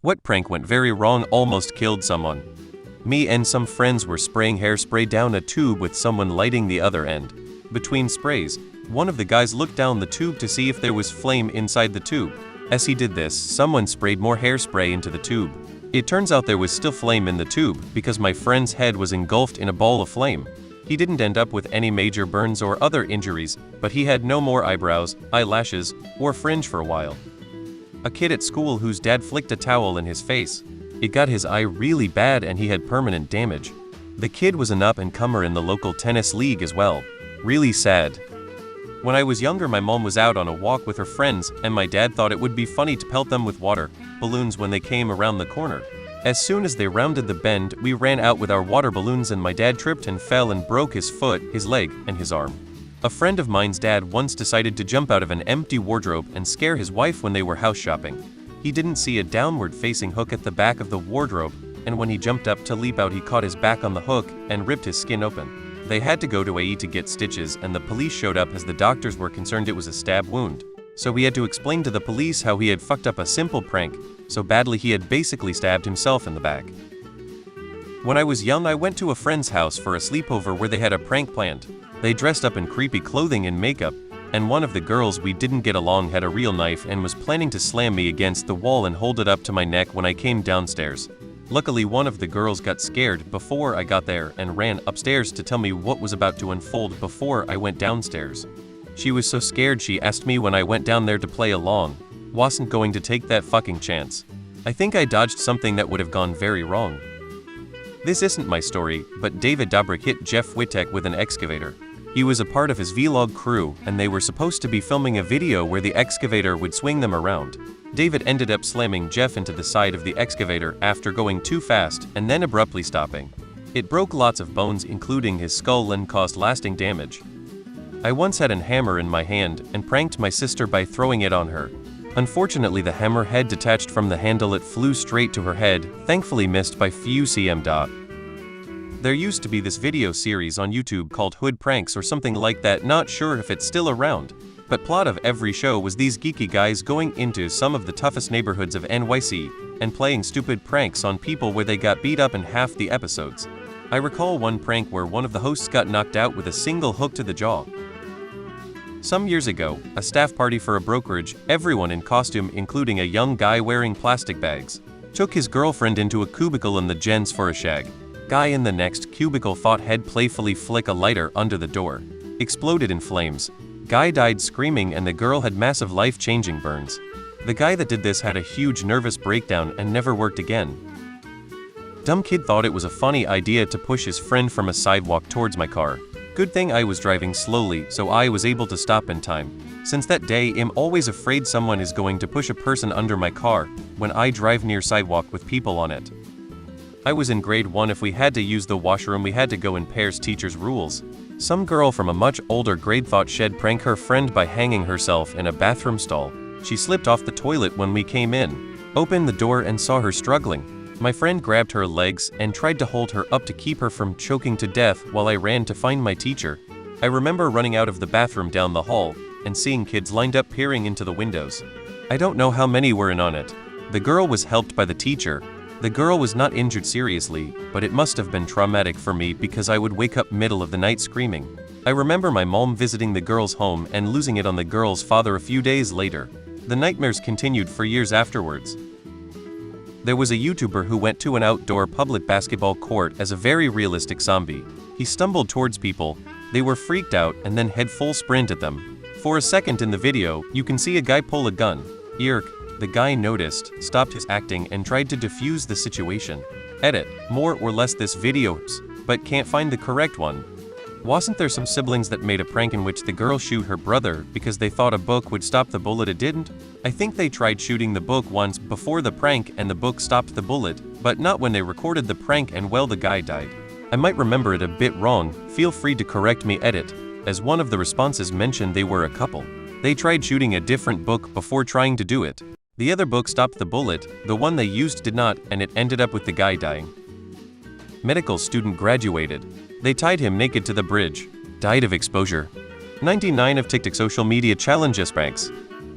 What prank went very wrong, almost killed someone? Me and some friends were spraying hairspray down a tube with someone lighting the other end. Between sprays, one of the guys looked down the tube to see if there was flame inside the tube. As he did this, someone sprayed more hairspray into the tube. It turns out there was still flame in the tube because my friend's head was engulfed in a ball of flame. He didn't end up with any major burns or other injuries, but he had no more eyebrows, eyelashes, or fringe for a while. A kid at school whose dad flicked a towel in his face. It got his eye really bad and he had permanent damage. The kid was an up-and-comer in the local tennis league as well. Really sad. When I was younger, my mom was out on a walk with her friends and my dad thought it would be funny to pelt them with water balloons when they came around the corner. As soon as they rounded the bend, we ran out with our water balloons and my dad tripped and fell and broke his foot, his leg, and his arm. A friend of mine's dad once decided to jump out of an empty wardrobe and scare his wife when they were house shopping. He didn't see a downward-facing hook at the back of the wardrobe, and when he jumped up to leap out, he caught his back on the hook and ripped his skin open. They had to go to AE to get stitches, and the police showed up as the doctors were concerned it was a stab wound. So he had to explain to the police how he had fucked up a simple prank so badly he had basically stabbed himself in the back. When I was young, I went to a friend's house for a sleepover where they had a prank planned. They dressed up in creepy clothing and makeup, and one of the girls we didn't get along had a real knife and was planning to slam me against the wall and hold it up to my neck when I came downstairs. Luckily, one of the girls got scared before I got there and ran upstairs to tell me what was about to unfold before I went downstairs. She was so scared she asked me when I went down there to play along. Wasn't going to take that fucking chance. I think I dodged something that would have gone very wrong. This isn't my story, but David Dobrik hit Jeff Wittek with an excavator. He was a part of his vlog crew, and they were supposed to be filming a video where the excavator would swing them around. David ended up slamming Jeff into the side of the excavator after going too fast and then abruptly stopping. It broke lots of bones, including his skull, and caused lasting damage. I once had a hammer in my hand and pranked my sister by throwing it on her. Unfortunately, the hammer head detached from the handle. It flew straight to her head, thankfully missed by few cm. There used to be this video series on YouTube called Hood Pranks or something like that, not sure if it's still around. But plot of every show was these geeky guys going into some of the toughest neighborhoods of NYC and playing stupid pranks on people where they got beat up in half the episodes. I recall one prank where one of the hosts got knocked out with a single hook to the jaw. Some years ago, a staff party for a brokerage, everyone in costume including a young guy wearing plastic bags, took his girlfriend into a cubicle in the gents for a shag. Guy in the next cubicle thought he'd playfully flick a lighter under the door. Exploded in flames. Guy died screaming and the girl had massive life-changing burns. The guy that did this had a huge nervous breakdown and never worked again. Dumb kid thought it was a funny idea to push his friend from a sidewalk towards my car. Good thing I was driving slowly, so I was able to stop in time. Since that day, I'm always afraid someone is going to push a person under my car when I drive near sidewalk with people on it. I was in grade 1. If we had to use the washroom, we had to go in pairs, teacher's rules. Some girl from a much older grade thought she'd prank her friend by hanging herself in a bathroom stall. She slipped off the toilet when we came in, opened the door and saw her struggling. My friend grabbed her legs and tried to hold her up to keep her from choking to death while I ran to find my teacher. I remember running out of the bathroom down the hall and seeing kids lined up peering into the windows. I don't know how many were in on it. The girl was helped by the teacher. The girl was not injured seriously, but it must have been traumatic for me because I would wake up middle of the night screaming. I remember my mom visiting the girl's home and losing it on the girl's father a few days later. The nightmares continued for years afterwards. There was a YouTuber who went to an outdoor public basketball court as a very realistic zombie. He stumbled towards people, they were freaked out and then head full sprint at them. For a second in the video, you can see a guy pull a gun. Yerk. The guy noticed, stopped his acting and tried to defuse the situation. Edit, more or less this videos, but can't find the correct one. Wasn't there some siblings that made a prank in which the girl shoot her brother because they thought a book would stop the bullet? It didn't? I think they tried shooting the book once before the prank and the book stopped the bullet, but not when they recorded the prank and well the guy died. I might remember it a bit wrong, feel free to correct me. Edit, as one of the responses mentioned they were a couple. They tried shooting a different book before trying to do it. The other book stopped the bullet, the one they used did not, and it ended up with the guy dying. Medical student graduated. They tied him naked to the bridge. Died of exposure. 99 of TikTok social media challenges pranks.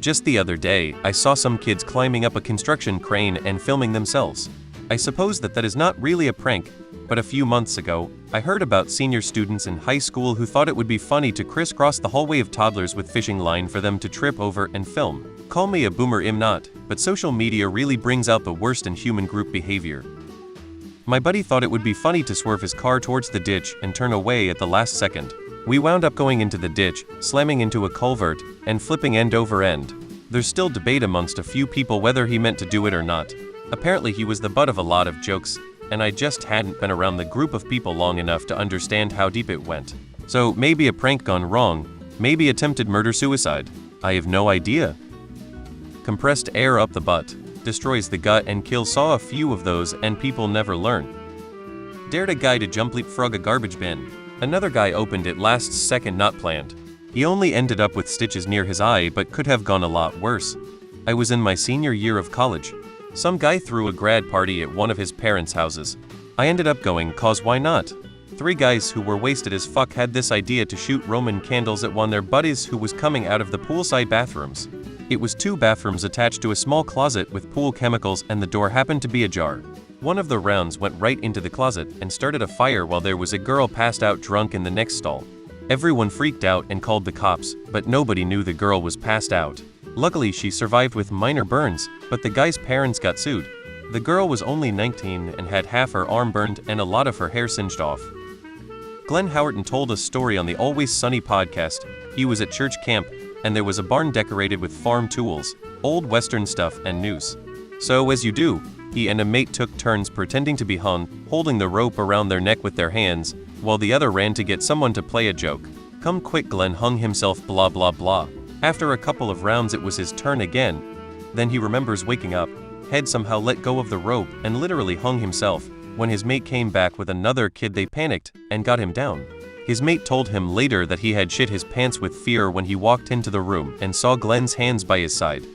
Just the other day, I saw some kids climbing up a construction crane and filming themselves. I suppose that is not really a prank, but a few months ago, I heard about senior students in high school who thought it would be funny to crisscross the hallway of toddlers with fishing line for them to trip over and film. Call me a boomer im not, but social media really brings out the worst in human group behavior. My buddy thought it would be funny to swerve his car towards the ditch and turn away at the last second. We wound up going into the ditch, slamming into a culvert, and flipping end over end. There's still debate amongst a few people whether he meant to do it or not. Apparently he was the butt of a lot of jokes, and I just hadn't been around the group of people long enough to understand how deep it went. So maybe a prank gone wrong, maybe attempted murder-suicide. I have no idea. Compressed air up the butt, destroys the gut and kills. Saw a few of those and people never learn. Dared a guy to jump leapfrog a garbage bin. Another guy opened it last second, not planned. He only ended up with stitches near his eye but could have gone a lot worse. I was in my senior year of college. Some guy threw a grad party at one of his parents' houses. I ended up going cause why not? 3 guys who were wasted as fuck had this idea to shoot Roman candles at one of their buddies who was coming out of the poolside bathrooms. It was 2 bathrooms attached to a small closet with pool chemicals and the door happened to be ajar. One of the rounds went right into the closet and started a fire while there was a girl passed out drunk in the next stall. Everyone freaked out and called the cops, but nobody knew the girl was passed out. Luckily she survived with minor burns, but the guy's parents got sued. The girl was only 19 and had half her arm burned and a lot of her hair singed off. Glenn Howerton told a story on the Always Sunny podcast. He was at church camp, and there was a barn decorated with farm tools, old western stuff and noose. So as you do, he and a mate took turns pretending to be hung, holding the rope around their neck with their hands, while the other ran to get someone to play a joke. Come quick, Glenn hung himself blah blah blah. After a couple of rounds it was his turn again. Then he remembers waking up, had somehow let go of the rope and literally hung himself. When his mate came back with another kid they panicked and got him down. His mate told him later that he had shit his pants with fear when he walked into the room and saw Glenn's hands by his side.